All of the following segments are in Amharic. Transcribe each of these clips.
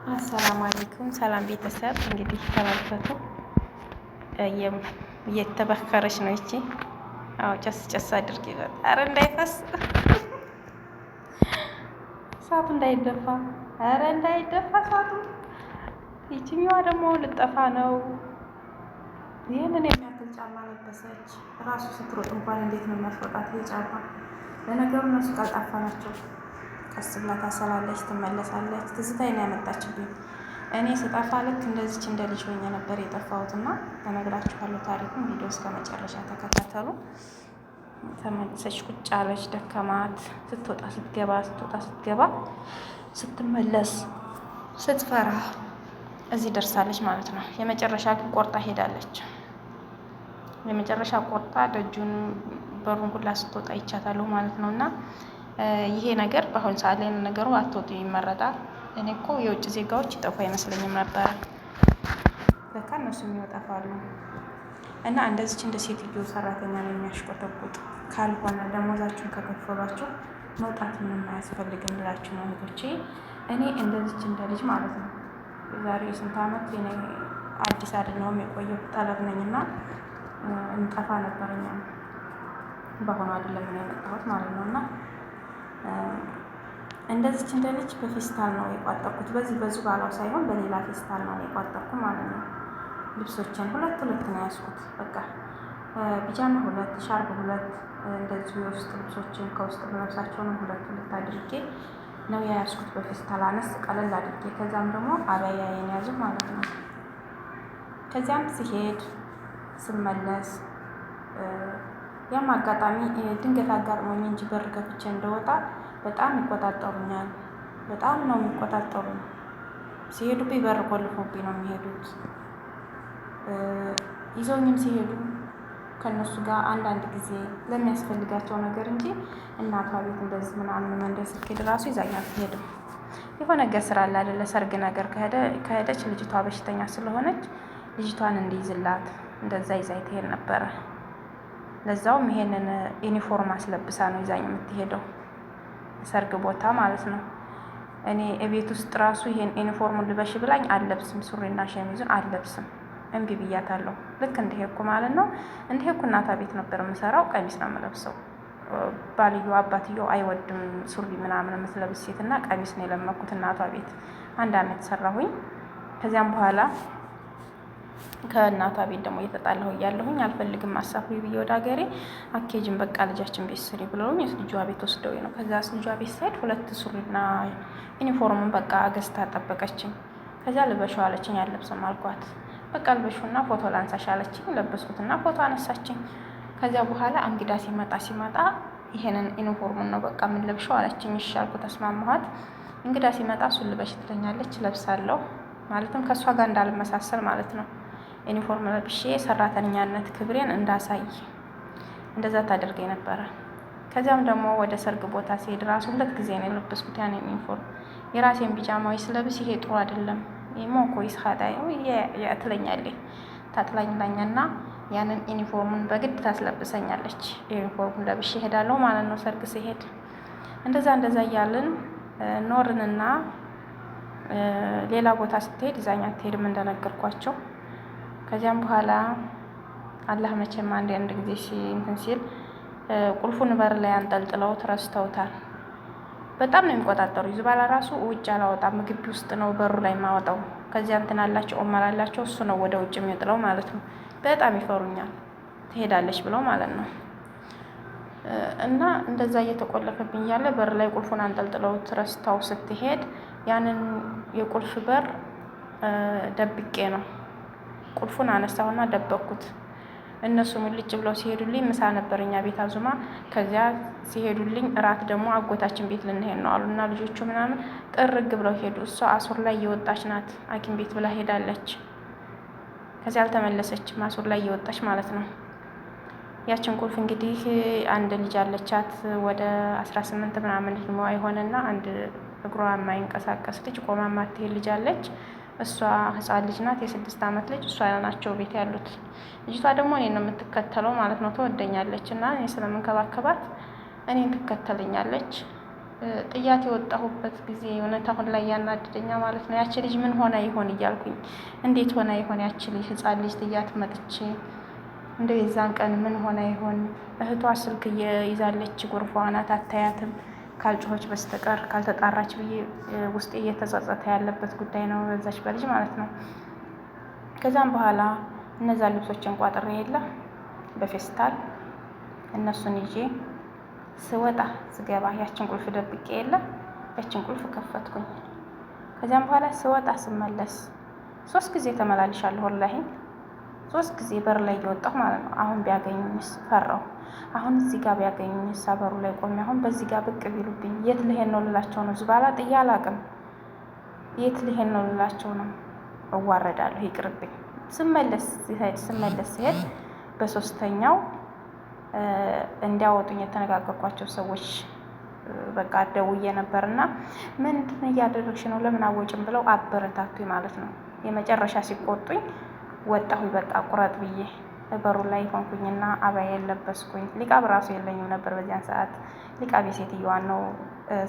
አሰላሙ አለይኩም ሰላም ቤተሰብ፣ እንግዲህ ተመልከቱ። እየተበከረች ነው ይቺ። አዎ ጨስ ጨስ አድርጊ። ኧረ እንዳይፈስ እሳቱ እንዳይደፋ፣ ኧረ እንዳይደፋ እሳቱ። ይችኛዋ ደግሞ ልጠፋ ነው። ይህንን የሚያክል ጫማ ለበሰች። ራሱ ስትሮጥ እንኳን እንዴት ነው የሚያስወጣት ይህ ጫማ? ለነገሩ እነሱ ቀልጣፋ ናቸው። ቀስ ብላ ታሰላለች፣ ትመለሳለች። ትዝታዬ ነው ያመጣችብኝ። እኔ ስጠፋ ልክ እንደዚች እንደ ልጅ ሆኜ ነበር የጠፋሁትና እነግራችኋለሁ ታሪኩን። ቪዲዮ እስከ መጨረሻ ተከታተሉ። ተመልሰች ቁጭ አለች፣ ደከማት። ስትወጣ ስትገባ ስትመለስ ስትፈራ እዚህ ደርሳለች ማለት ነው። የመጨረሻ ግን ቆርጣ ሄዳለች። የመጨረሻ ቆርጣ ደጁን በሩን ሁላ ስትወጣ ይቻታለሁ ማለት ነው። እና ይሄ ነገር በአሁን ሰዓት ላይ ነገሩ አትወጡ ይመረጣል። እኔ እኮ የውጭ ዜጋዎች ይጠፉ አይመስለኝም ነበረ። ለካ እነሱም ይወጣፋሉ። እና እንደዚች እንደ ሴትዮ ሰራተኛ ነው የሚያሽቆጠቁጥ። ካልሆነ ደሞዛችሁን ከከፈሏችሁ መውጣት ምንም አያስፈልግም ብላችሁ ነው እህቶቼ። እኔ እንደዚች እንደ ልጅ ማለት ነው። ዛሬ ስንት ዓመት እኔ አዲስ አይደለሁም የቆየሁ ጠለብ ነኝና እንጠፋ ነበረኛ። በአሁኑ አይደለም ነው የመጣሁት ማለት ነው። እና እንደዚች እንደ ልጅ በፌስታል ነው የቋጠርኩት። በዚህ ባላው ሳይሆን በሌላ ፌስታል ነው የቋጠርኩት ማለት ነው። ልብሶችን ሁለት ነው ያዝኩት። በቃ ቢጃማ ሁለት፣ ሻርብ ሁለት፣ እንደዚሁ የውስጥ ልብሶችን ከውስጥ ልብሳቸውን ሁለት አድርጌ ነው የያዝኩት በፌስታል አነስ ቀለል አድርጌ። ከዛም ደግሞ አበያዬን ያዙ ማለት ነው። ከዚያም ሲሄድ ስመለስ ያም አጋጣሚ ድንገት አጋጥሞኝ እንጂ በር ከፍቼ እንደወጣ በጣም ይቆጣጠሩኛል። በጣም ነው የሚቆጣጠሩኝ። ሲሄዱብኝ በር ቆልፎብኝ ነው የሚሄዱት። ይዘውኝም ሲሄዱ ከነሱ ጋር አንዳንድ ጊዜ ለሚያስፈልጋቸው ነገር እንጂ እናቷ ቤት እንደዚህ ምናምን መንደር ስትሄድ ራሱ ይዛኝ አትሄድም። የሆነ ነገር ስራ አለ አይደለ? ሰርግ ነገር ከሄደች ልጅቷ በሽተኛ ስለሆነች ልጅቷን እንዲይዝላት እንደዛ ይዛኝ ትሄድ ነበረ። ለዛውም ይሄንን ዩኒፎርም አስለብሳ ነው ይዛኝ የምትሄደው ሰርግ ቦታ ማለት ነው። እኔ እቤት ውስጥ ራሱ ይሄን ዩኒፎርሙን ልበሽ ብላኝ አልለብስም፣ ሱሪና ሸሚዙን አልለብስም። እምቢ ብያታለሁ። ልክ እንደሄድኩ ማለት ነው። እንደሄድኩ እናቷ ቤት ነበር የምሰራው። ቀሚስ ነው የምለብሰው። ባልዮ አባትዮ አይወድም ሱሪ ምናምን የምትለብስ ሴት እና ቀሚስ ነው የለመኩት እናቷ ቤት 1 አመት ሰራሁኝ። ከዚያም በኋላ ከእናቷ ቤት ደግሞ እየተጣላሁ እያለሁኝ አልፈልግም አሳፍሪ ብዬ ወደ ሀገሬ አኬጅን በቃ ልጃችን ቤት ስሪ ብለውኝ ልጇ ቤት ወስደው ነው። ከዛ ልጇ ቤት ሳይድ 2 ሱሪና ዩኒፎርሙን በቃ ገዝታ ጠበቀችኝ። ከዚያ ልበሽው አለችኝ። አልለብስም አልኳት። በቃ ልበሽውና ፎቶ ላንሳሽ አለችኝ። ለበስኩትና ፎቶ አነሳችኝ። ከዚያ በኋላ እንግዳ ሲመጣ ይሄንን ዩኒፎርሙን ነው በቃ ምን ለብሽው አለችኝ። እሺ አልኩ፣ ተስማማኋት። እንግዳ ሲመጣ እሱን ልበሽ ትለኛለች፣ ለብሳለሁ። ማለትም ከእሷ ጋር እንዳልመሳሰል ማለት ነው። ዩኒፎርም ለብሼ ሰራተኛነት ክብሬን እንዳሳይ እንደዛ ታደርገኝ ነበረ። ከዚያም ደግሞ ወደ ሰርግ ቦታ ሲሄድ ራሱ 2 ጊዜ ነው የለበስኩት ያንን ዩኒፎርም። የራሴን ቢጃማዊ ስለብስ ይሄ ጥሩ አይደለም ሞኮ ይስሐዳይ ትለኛለች። ታጥላኝላኛና ያንን ዩኒፎርሙን በግድ ታስለብሰኛለች። ዩኒፎርሙን ለብሼ እሄዳለሁ ማለት ነው ሰርግ ሲሄድ። እንደዛ እያልን ኖርንና ሌላ ቦታ ስትሄድ ይዛኛ አትሄድም እንደነገርኳቸው። ከዚያም በኋላ አላህ መቼም አንድ ጊዜ እንትን ሲል ቁልፉን በር ላይ አንጠልጥለው ረስተውታል። በጣም ነው የሚቆጣጠሩ። ይዝባላ ራሱ ውጭ አላወጣም፣ ግቢ ውስጥ ነው በሩ ላይ የማወጣው። ከዚያ እንትን አላቸው ኦመላላቸው፣ እሱ ነው ወደ ውጭ የሚጥለው ማለት ነው። በጣም ይፈሩኛል ትሄዳለች ብለው ማለት ነው። እና እንደዛ እየተቆለፈብኝ እያለ በር ላይ ቁልፉን አንጠልጥለው ረስተው ስትሄድ ያንን የቁልፍ በር ደብቄ ነው ቁልፉን አነሳሁና ደበቅኩት። እነሱ ሙልጭ ብለው ሲሄዱልኝ ምሳ ነበር እኛ ቤት አዙማ። ከዚያ ሲሄዱልኝ እራት ደግሞ አጎታችን ቤት ልንሄድ ነው አሉና ልጆቹ ምናምን ጥርግ ብለው ሄዱ። እሷ አሱር ላይ እየወጣች ናት፣ ሐኪም ቤት ብላ ሄዳለች። ከዚያ አልተመለሰችም፣ አሱር ላይ እየወጣች ማለት ነው። ያችን ቁልፍ እንግዲህ አንድ ልጅ አለቻት ወደ 18 ምናምን እድሜዋ የሆነና አንድ እግሯ የማይንቀሳቀስ ልጅ ቆማ ማትሄድ ልጅ አለች። እሷ ህፃን ልጅ ናት፣ የ6 ዓመት ልጅ። እሷ ናቸው ቤት ያሉት። ልጅቷ ደግሞ እኔን ነው የምትከተለው ማለት ነው። ትወደኛለች እና እኔ ስለምንከባከባት እኔን ትከተለኛለች። ጥያት የወጣሁበት ጊዜ እውነት አሁን ላይ ያናድደኛ ማለት ነው። ያቺ ልጅ ምን ሆና ይሆን እያልኩኝ እንዴት ሆና ይሆን ያቺ ልጅ ህፃን ልጅ ጥያት መጥቼ እንደው የዛን ቀን ምን ሆና ይሆን? እህቷ ስልክ እየይዛለች ጎርፏ ናት አታያትም ካልጮኸች በስተቀር ካልተጣራች ብዬ ውስጤ እየተጸጸተ ያለበት ጉዳይ ነው በዛች በልጅ ማለት ነው። ከዛም በኋላ እነዛ ልብሶችን ቋጥሬ የለ በፌስታል እነሱን ይዤ ስወጣ ስገባ ያችን ቁልፍ ደብቄ የለ ያችን ቁልፍ ከፈትኩኝ። ከዚያም በኋላ ስወጣ ስመለስ 3 ጊዜ ተመላልሻለሁ። ወላሂ 3 ጊዜ በር ላይ እየወጣሁ ማለት ነው። አሁን ቢያገኙኝስ ፈራሁ። አሁን እዚህ ጋር ቢያገኙኝስ በሩ ላይ ቆሜ አሁን በዚህ ጋር ብቅ ቢሉብኝ የት ልሄድ ነው ልላቸው ነው? ዝባላ ጥዬ አላቅም። የት ልሄድ ነው ልላቸው ነው? እዋረዳለሁ። ይቅርብኝ። ስመለስ ሲሄድ በ3ኛው እንዲያወጡኝ የተነጋገርኳቸው ሰዎች በቃ ደውዬ ነበርና ምንድን እያደረግሽ ነው ለምን አወጭም ብለው አበረታቱኝ ማለት ነው። የመጨረሻ ሲቆጡኝ ወጣሁኝ። በቃ ቁረጥ ብዬ በሩ ላይ ሆንኩኝና አባዬን ለበስኩኝ። ሊቃብ ራሱ የለኝም ነበር በዚያን ሰዓት። ሊቃብ የሴትዮዋን ነው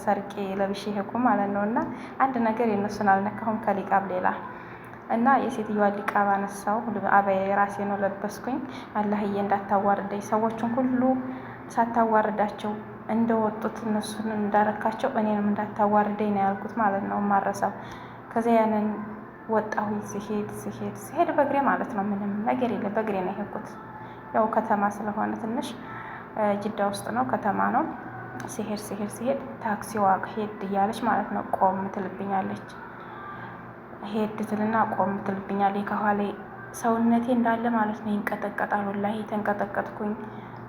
ሰርቄ ለብሼ ሄድኩ ማለት ነው። እና አንድ ነገር የነሱን አልነካሁም ከሊቃብ ሌላ እና የሴትዮዋን ሊቃብ አነሳው። አባዬ የራሴ ነው ለበስኩኝ። አላህዬ እንዳታዋርደኝ፣ ሰዎቹን ሁሉ ሳታዋርዳቸው እንደወጡት እነሱን እንዳረካቸው እኔንም እንዳታዋርደኝ ነው ያልኩት ማለት ነው። ማረሳው ከዚያ ያንን ወጣሁ። ሲሄድ በእግሬ ማለት ነው። ምንም ነገር የለም በእግሬ ነው የሄድኩት። ያው ከተማ ስለሆነ ትንሽ ጅዳ ውስጥ ነው ከተማ ነው። ሲሄድ ታክሲዋ ሄድ እያለች ማለት ነው ቆም ትልብኛለች። ሄድ ትልና ቆም ትልብኛለች። ከኋላ ሰውነቴ እንዳለ ማለት ነው ይንቀጠቀጣል። ወላሂ ተንቀጠቀጥኩኝ።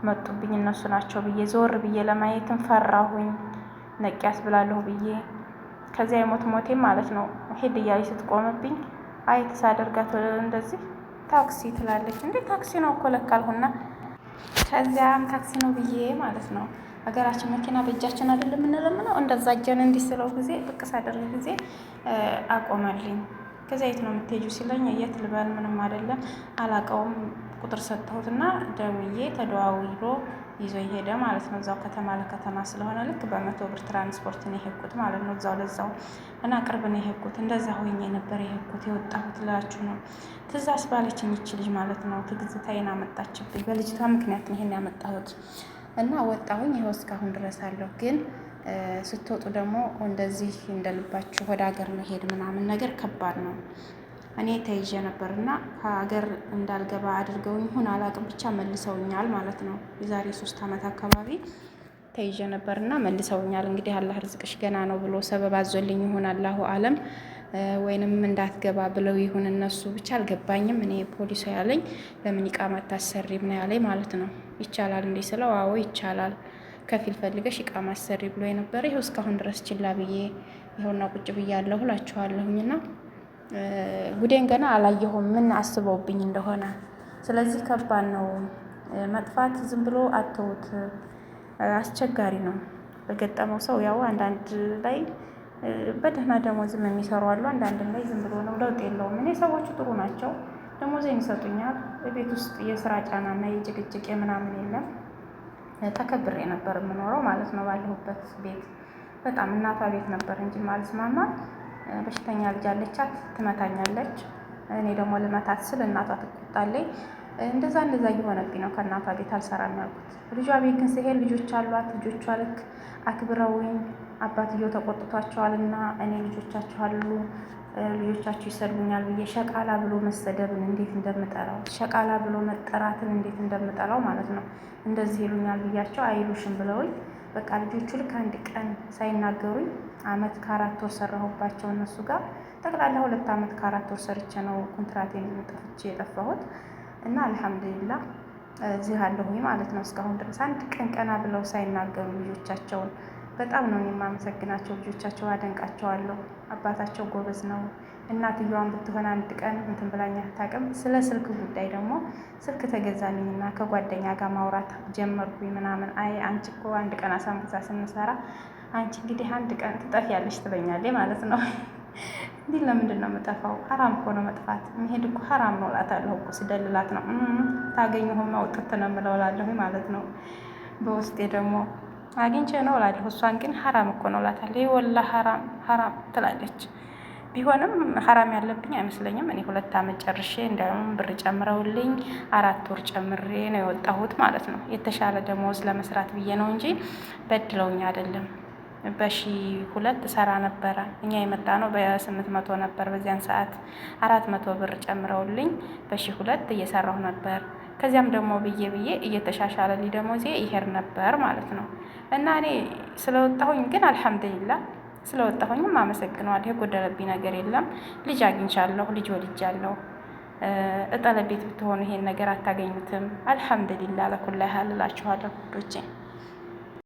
መጡብኝ እነሱ ናቸው ብዬ ዞር ብዬ ለማየትም ፈራሁኝ። ነቂያስ ብላለሁ ብዬ ከዚያ የሞት ሞቴ ማለት ነው። ሄድ እያለች ስትቆምብኝ አይት ሳደርጋት እንደዚህ ታክሲ ትላለች። እንዴ ታክሲ ነው እኮ ለካ አልሁና ከዚያም ታክሲ ነው ብዬ ማለት ነው። ሀገራችን መኪና በእጃችን አይደለም የምንለምነው። እንደዛ እጄን እንዲህ ስለው ጊዜ ብቅ ሳደርግ ጊዜ አቆመልኝ። ከዚያ የት ነው የምትሄጂው ሲለኝ የት ልበል ምንም አይደለም አላውቀውም። ቁጥር ሰጠሁትና ደውዬ ተደዋውሎ ይዞ ይሄደ ማለት ነው። እዛው ከተማ ለከተማ ስለሆነ ልክ በ100 ብር ትራንስፖርት ነው የሄድኩት ማለት ነው። እዛው ለዛው እና ቅርብ ነው የሄድኩት። እንደዛ ሆኜ ነበር የሄድኩት የወጣሁት ልላችሁ ነው። ትዝ አስባለችኝ ይች ልጅ ማለት ነው። ትግዝታዬን አመጣችብኝ። በልጅቷ ምክንያት ነው ይሄን ያመጣሁት እና ወጣሁኝ። ይኸው እስካሁን ድረስ አለሁ። ግን ስትወጡ ደግሞ እንደዚህ እንደልባችሁ ወደ ሀገር መሄድ ምናምን ነገር ከባድ ነው። እኔ ተይዤ ነበርና ከሀገር እንዳልገባ አድርገውኝ ይሁን አላቅም ብቻ መልሰውኛል ማለት ነው። የዛሬ 3 ዓመት አካባቢ ተይዤ ነበርና መልሰውኛል። እንግዲህ አላህ ርዝቅሽ ገና ነው ብሎ ሰበብ አዞልኝ ይሁን አላሁ አለም፣ ወይንም እንዳትገባ ብለው ይሁን እነሱ ብቻ አልገባኝም። እኔ ፖሊሱ ያለኝ ለምን ኢቃማ አታሰሪም ነው ያለኝ ማለት ነው። ይቻላል እንዴ ስለው አዎ ይቻላል ከፊል ፈልገሽ ኢቃማ አሰሪ ብሎ የነበረ ይኸው እስካሁን ድረስ ችላ ብዬ ይኸውና ቁጭ ብያለሁ እላችኋለሁኝና ጉዴን ገና አላየሁም ምን አስበውብኝ እንደሆነ። ስለዚህ ከባድ ነው መጥፋት። ዝም ብሎ አተውት አስቸጋሪ ነው በገጠመው ሰው። ያው አንዳንድ ላይ በደህና ደሞዝም የሚሰሩ አሉ። አንዳንድ ላይ ዝም ብሎ ነው፣ ለውጥ የለውም። እኔ ሰዎቹ ጥሩ ናቸው፣ ደሞዜን ይሰጡኛል። ቤት ውስጥ የስራ ጫናና የጭቅጭቅ ምናምን የለም። ተከብሬ ነበር የምኖረው ማለት ነው። ባለሁበት ቤት በጣም እናቷ ቤት ነበር እንጂ ማልስማማ በሽተኛ ልጅ አለቻት፣ ትመታኛለች። እኔ ደግሞ ልመታት ስል እናቷ ትቆጣለች። እንደዛ እየሆነብኝ ነው። ከእናቷ ቤት አልሰራም ያልኩት። ልጇ ቤት ግን ስሄድ ልጆች አሏት። ልጆቿ ልክ አክብረውኝ አባትየው ተቆጥቷቸዋልና እኔ ልጆቻቸው አሉ ልጆቻቸው ይሰድቡኛል ብዬ ሸቃላ ብሎ መሰደብን እንዴት እንደምጠላው፣ ሸቃላ ብሎ መጠራትን እንዴት እንደምጠላው ማለት ነው። እንደዚህ ይሉኛል ብያቸው አይሉሽም ብለውኝ በቃ ልጆቹ ልክ አንድ ቀን ሳይናገሩኝ 1 ዓመት ከ4 ወር ሰራሁባቸው እነሱ ጋር። ጠቅላላ 2 ዓመት ከ4 ወር ሰርቼ ነው ኮንትራቴን ጠፍቼ የጠፋሁት እና አልሐምዱሊላህ እዚህ አለሁኝ ማለት ነው። እስካሁን ድረስ አንድ ቀን ቀና ብለው ሳይናገሩ ልጆቻቸውን በጣም ነው የማመሰግናቸው። ልጆቻቸው አደንቃቸዋለሁ። አባታቸው ጎበዝ ነው። እናትየዋን ብትሆን አንድ ቀን እንትን ብላኝ አታውቅም። ስለ ስልክ ጉዳይ ደግሞ ስልክ ተገዛልኝና ከጓደኛ ጋር ማውራት ጀመርኩኝ ምናምን። አይ አንቺ እኮ አንድ ቀን አሳምቡሳ ስንሰራ አንቺ እንግዲህ አንድ ቀን ትጠፊያለሽ ትለኛለች ማለት ነው። እንዲህ ለምንድን ነው የምጠፋው? ሀራም እኮ ነው መጥፋት። መሄድ እኮ ሀራም ነው እላታለሁ እኮ ስደልላት ነው። ታገኘሁም አውጥት ነው የምለው እላለሁ ማለት ነው። በውስጤ ደግሞ አግኝቼ ነው እላለሁ። እሷን ግን ሀራም እኮ ነው እላታለሁ። ወላሂ ሀራም ሀራም ትላለች። ቢሆንም ሀራም ያለብኝ አይመስለኝም። እኔ 2 አመት ጨርሼ እንዲያውም ብር ጨምረውልኝ 4 ወር ጨምሬ ነው የወጣሁት ማለት ነው። የተሻለ ደሞዝ ለመስራት ብዬ ነው እንጂ በድለውኝ አይደለም። በ1,200 ሰራ ነበረ። እኛ የመጣ ነው በ800 ነበር። በዚያን ሰዓት 400 ብር ጨምረውልኝ በ1,200 እየሰራሁ ነበር። ከዚያም ደግሞ ብዬ እየተሻሻለልኝ ደሞዜ ይሄድ ነበር ማለት ነው። እና እኔ ስለወጣሁኝ ግን አልሐምዱሊላህ ስለወጣሁኝም አመሰግነዋለሁ። የጎደለብኝ ነገር የለም። ልጅ አግኝቻለሁ፣ ልጅ ወልጃለሁ። እጠለቤት ብትሆኑ ይሄን ነገር አታገኙትም። አልሐምዱሊላህ ለኩላ ያህል እላችኋለሁ ውዶቼ።